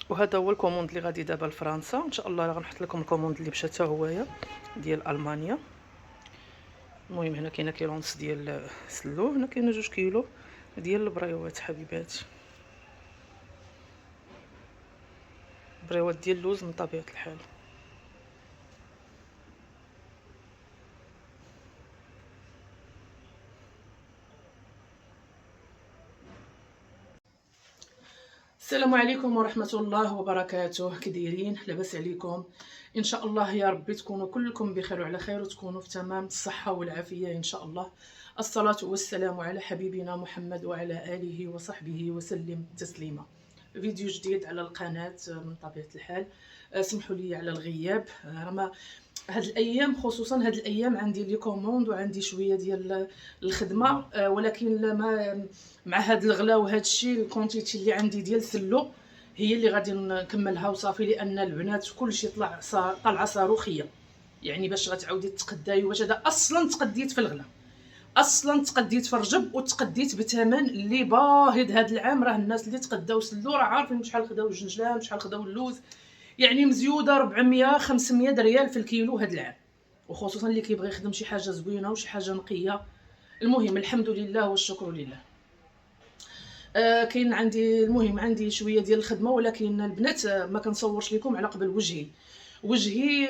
وهذا هو الكوموند اللي غادي دابا لفرنسا ان شاء الله. غنحط لكم الكوموند اللي مشى حتى هويا ديال المانيا. المهم هنا كاينه كيلونس ديال سلو، هنا كاينه 2 كيلو ديال البريوات حبيبات، بريوات ديال اللوز من طبيعه الحال. السلام عليكم ورحمة الله وبركاته. كي دايرين؟ لاباس عليكم؟ ان شاء الله يا ربي تكونوا كلكم بخير وعلى خير، وتكونوا في تمام الصحة والعافية ان شاء الله. الصلاة والسلام على حبيبنا محمد وعلى آله وصحبه وسلم تسليما. فيديو جديد على القناة من طبيعة الحال. سمحوا لي على الغياب، راه هاد الايام خصوصا هاد الايام عندي لي كوموند وعندي شويه ديال الخدمه، ولكن ما مع هاد الغلا وهاد الشيء الكونتيتي اللي عندي ديال سلو هي اللي غادي نكملها وصافي، لان البنات كلشي طالعه صاروخيه. يعني باش غتعاودي تقداي واش هذا اصلا تقديت في الغلا، اصلا تقديت في الرجب وتقديت بثمن اللي باهظ هاد العام. راه الناس اللي تقداو سلو راه عارفين شحال خداو الجنجلان شحال خداو اللوز، يعني مزيوده 400 500 ريال في الكيلو هاد العام، وخصوصا اللي كيبغي يخدم شي حاجه زوينه وشي حاجه نقيه. المهم الحمد لله والشكر لله. كاين عندي المهم عندي شويه ديال الخدمه، ولكن البنات ما كنصورش لكم على قبل وجهي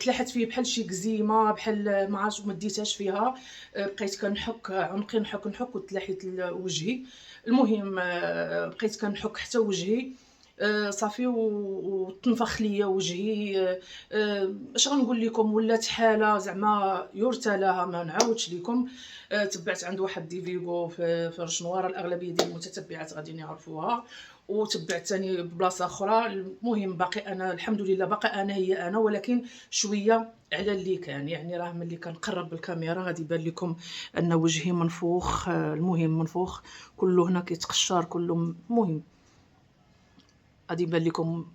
تلاحت فيه بحال شي كزيمه، بحال ما عرفتش ما ديتهاش فيها. بقيت كنحك عنقي، نحك وتلاحت وجهي. المهم بقيت كنحك حتى وجهي صافي وتنفخ ليا وجهي. اش غنقول لكم، ولات حاله زعما يرثى لها، ما نعاودش لكم. تبعت عند واحد دي فيغو في رشنوار، الاغلبيه ديال المتتبعات غادي يعرفوها، وتبعت ثاني بلاصه اخرى. المهم باقي انا الحمد لله، باقي انا هي انا، ولكن شويه على اللي كان. يعني راه ملي كنقرب بالكاميرا غادي يبان لكم ان وجهي منفوخ. المهم منفوخ كله هنا كيتقشر كله. المهم غادي يبان لكم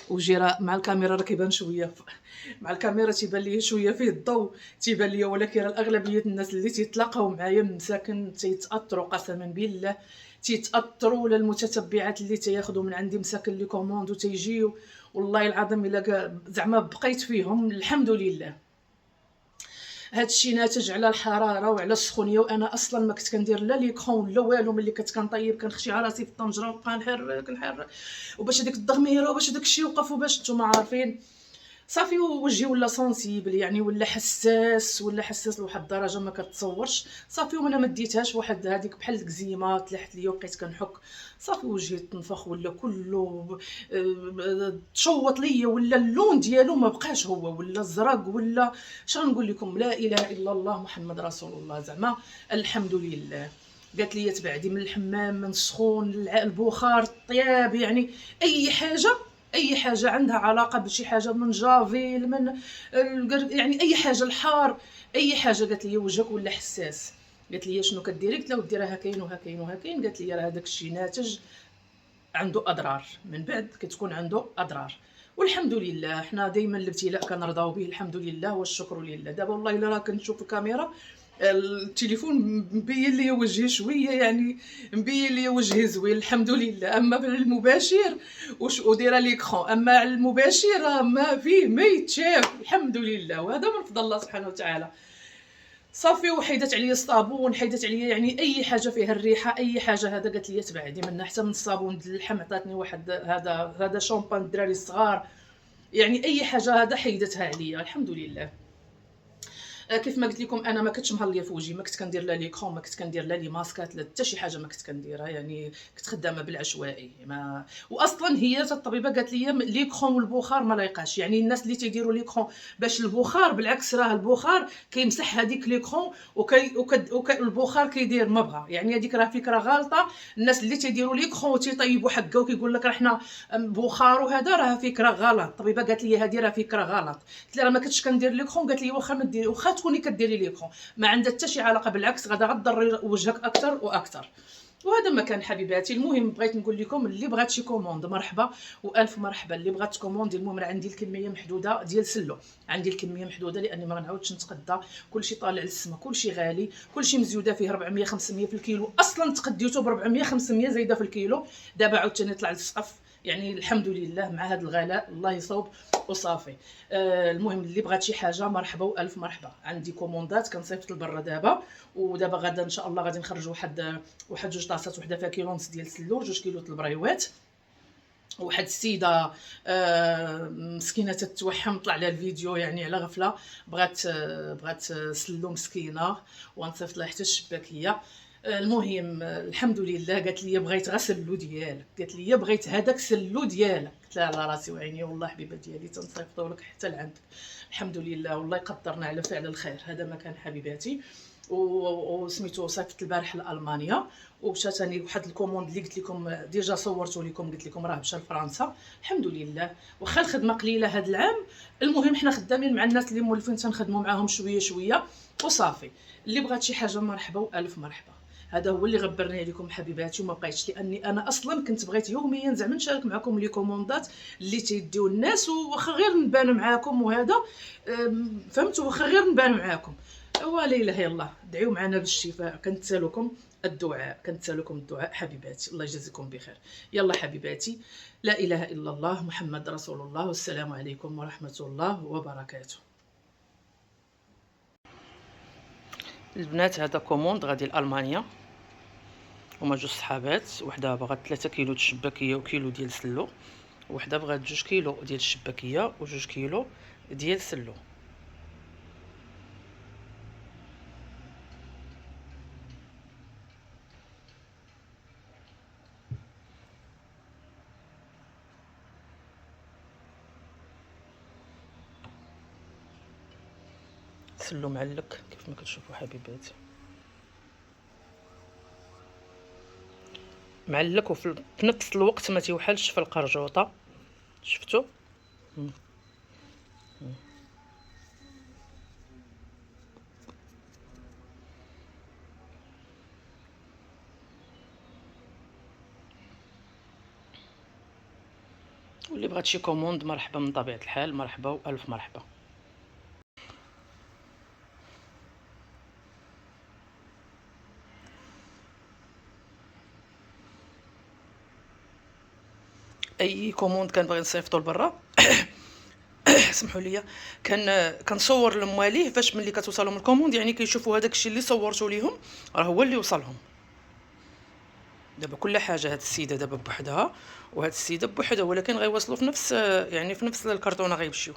وجهي راه مع الكاميرا راه كيبان شويه مع الكاميرا تيبان لي شويه فيه الضوء تيبان لي، ولكن راه الاغلبيه الناس اللي تيتلاقاو معايا من مساكن تيتاثروا قسما بالله، تيتاثروا. ولا المتتبعات اللي تياخذوا من عندي مساكن لي كوموند وتيجيو، والله العظيم الا زعما بقيت فيهم الحمد لله. هذا الشيء ناتج على الحراره وعلى السخونيه، وانا اصلا ما كنت كندير لا ليكرون لا والو. ملي كنت كنطيب كنخشي على راسي في الطنجره ونبقى نحرك وباش هذيك الضغميره وباش داك الشيء يوقف وباش نتوما عارفين. صافي وجهي ولا سونسيبل، يعني ولا حساس لواحد الدرجه ما كتصورش. صافي وانا ما ديتهاش واحد هذيك بحال الكزيمه تلاحت ليا وبقيت كنحك. صافي وجهي تنفخ ولا كله تشوط ليا، ولا اللون ديالو ما بقاش هو، ولا الزرق، ولا اش غنقول لكم. لا اله الا الله محمد رسول الله. زعما الحمد لله. قالت لي تبعدي من الحمام، من السخون، البخار، الطياب، يعني اي حاجه عندها علاقه بشي حاجه، من جافيل، من يعني اي حاجه، الحار، اي حاجه. قالت لي وجهك ولا حساس. قالت لي شنو كديري؟ قلت لها ودي راه كاين وها كاين وها كاين. قالت لي راه هذاك الشيء ناتج عنده اضرار، من بعد كتكون عنده اضرار. والحمد لله حنا دائما الابتلاء كنرضاو به، الحمد لله والشكر لله. دابا والله الا راه كنشوف الكاميرا التليفون مبين لي وجهي شويه، يعني مبين لي وجهي زوين الحمد لله. اما بالمباشر ودير ليكرون، اما على المباشر ما فيه ما يتشاف الحمد لله، وهذا من فضل الله سبحانه وتعالى. صافي وحيدت عليا الصابون، حيدت عليا يعني اي حاجه فيها الريحه، اي حاجه. هذا قالت لي تبعدي منها، حتى من الصابون ديال اللحم عطاتني واحد هذا شامبان الدراري الصغار، يعني اي حاجه هذا حيدتها عليا الحمد لله. كيف ما قلت لكم انا ما كنتش مهليه في وجهي، ما كنت كندير لا لي كروم، ما كنت كندير لا لي ماسكات، لا حتى شي حاجه ما كنت كنديرها، يعني كنت خدامه بالعشوائي. ما واصلا هي الطبيبه قالت لي لي كروم والبخار ما لايقاش، يعني الناس اللي تيديروا لي كروم باش البخار، بالعكس راه البخار كيمسح هذيك لي كروم البخار كيدير ما بغى. يعني هذيك راه فكره غلطه. الناس اللي تيديروا لي كروم وتيطيبوا حكا وكيقول لك راه حنا بخار وهذا، راه فكره غلط. الطبيبه قالت لي هذه راه فكره غلط. قلت لها راه ما كنتش كندير لي كروم. قالت لي واخا ما ديري، واخا تكوني كديري لي كروم ما عندها حتى شي علاقه، بالعكس غادا غضر وجهك اكثر واكثر. وهذا ما كان حبيباتي. المهم بغيت نقول لكم اللي بغات شي كوموند مرحبا والف مرحبا. اللي بغات كوموندي المهم راه عندي الكميه محدوده ديال سلو، عندي الكميه محدوده لاني ما غنعاودش نتقدى. كلشي طالع للسما، كلشي غالي، كلشي مزيوده فيه 400 500 في الكيلو. اصلا تقديته ب 400 500 زايده في الكيلو، دابا عاوتاني طلع للسقف. يعني الحمد لله مع هذا الغلاء الله يصوب وصافي. المهم اللي بغات شي حاجه مرحبا والف مرحبا. عندي كوموندات كنصيفط لبرا دابا، ودابا غدا ان شاء الله غادي نخرجوا واحد جوج طاسات، وحده فيها كيلو ونص ديال السلور، 2 كيلو د البريوات. واحد السيده مسكينه تتوحم، طلع لها الفيديو يعني على غفله، بغات سلو مسكينه، ونصيفط لها حتى الشباكيه. المهم الحمد لله قالت لي بغيت غير سلو ديالك، قالت لي بغيت هذاك سلو ديالك. قلت لها على راسي وعيني والله حبيبه ديالي تنصيفطوا لك حتى لعندك. الحمد لله والله قدرنا على فعل الخير. هذا ما كان حبيباتي. وسميتو صيفط البارح لالمانيا، ومشات ثاني واحد الكوموند اللي قلت لكم ديجا صورته لكم، قلت لكم راه مشى لفرنسا. الحمد لله واخا الخدمه قليله هذا العام، المهم حنا خدامين مع الناس اللي مولفين تنخدموا معاهم شويه شويه وصافي. اللي بغات شي حاجه مرحبا والف مرحبا. هذا هو اللي غبرني عليكم حبيباتي، وما بقيتش لاني انا اصلا كنت بغيت يوميا زعما نشارك معكم لي كوموندات اللي تيديو الناس، واخا غير نبان معاكم وهذا فهمتوا، واخا غير نبان معاكم. ولا اله الا الله، دعيو معنا بالشفاء، كنتسالكم الدعاء، كنتسالكم الدعاء حبيباتي. الله يجازيكم بخير. يلا حبيباتي، لا اله الا الله محمد رسول الله، والسلام عليكم ورحمه الله وبركاته. البنات هذا كوموند غادي لالمانيا، هما جوج صحابات، وحده بغات 3 كيلو د الشباكيه وكيلو ديال السلو، وحده بغات 2 كيلو ديال الشباكيه و2 كيلو ديال السلو. سلو معلك كيف ما كتشوفوا حبيباتي، معلك وفي نفس الوقت ما تيوحلش في القرجوطه. شفتوا؟ واللي بغات شي كوموند مرحبا من طبيعه الحال، مرحبا والف مرحبا. اي كوموند كنبغي نصيفطو لبرا سمحوا لي، كنصور لمواليه باش ملي كتوصلهم الكوموند يعني كيشوفوا هذاك الشيء اللي صورته ليهم راه هو اللي وصلهم. دابا كل حاجه، هاد السيده دابا بوحدها وهاد السيده بوحدها، ولكن غيوصلوا في نفس الكرتونه غيمشيو.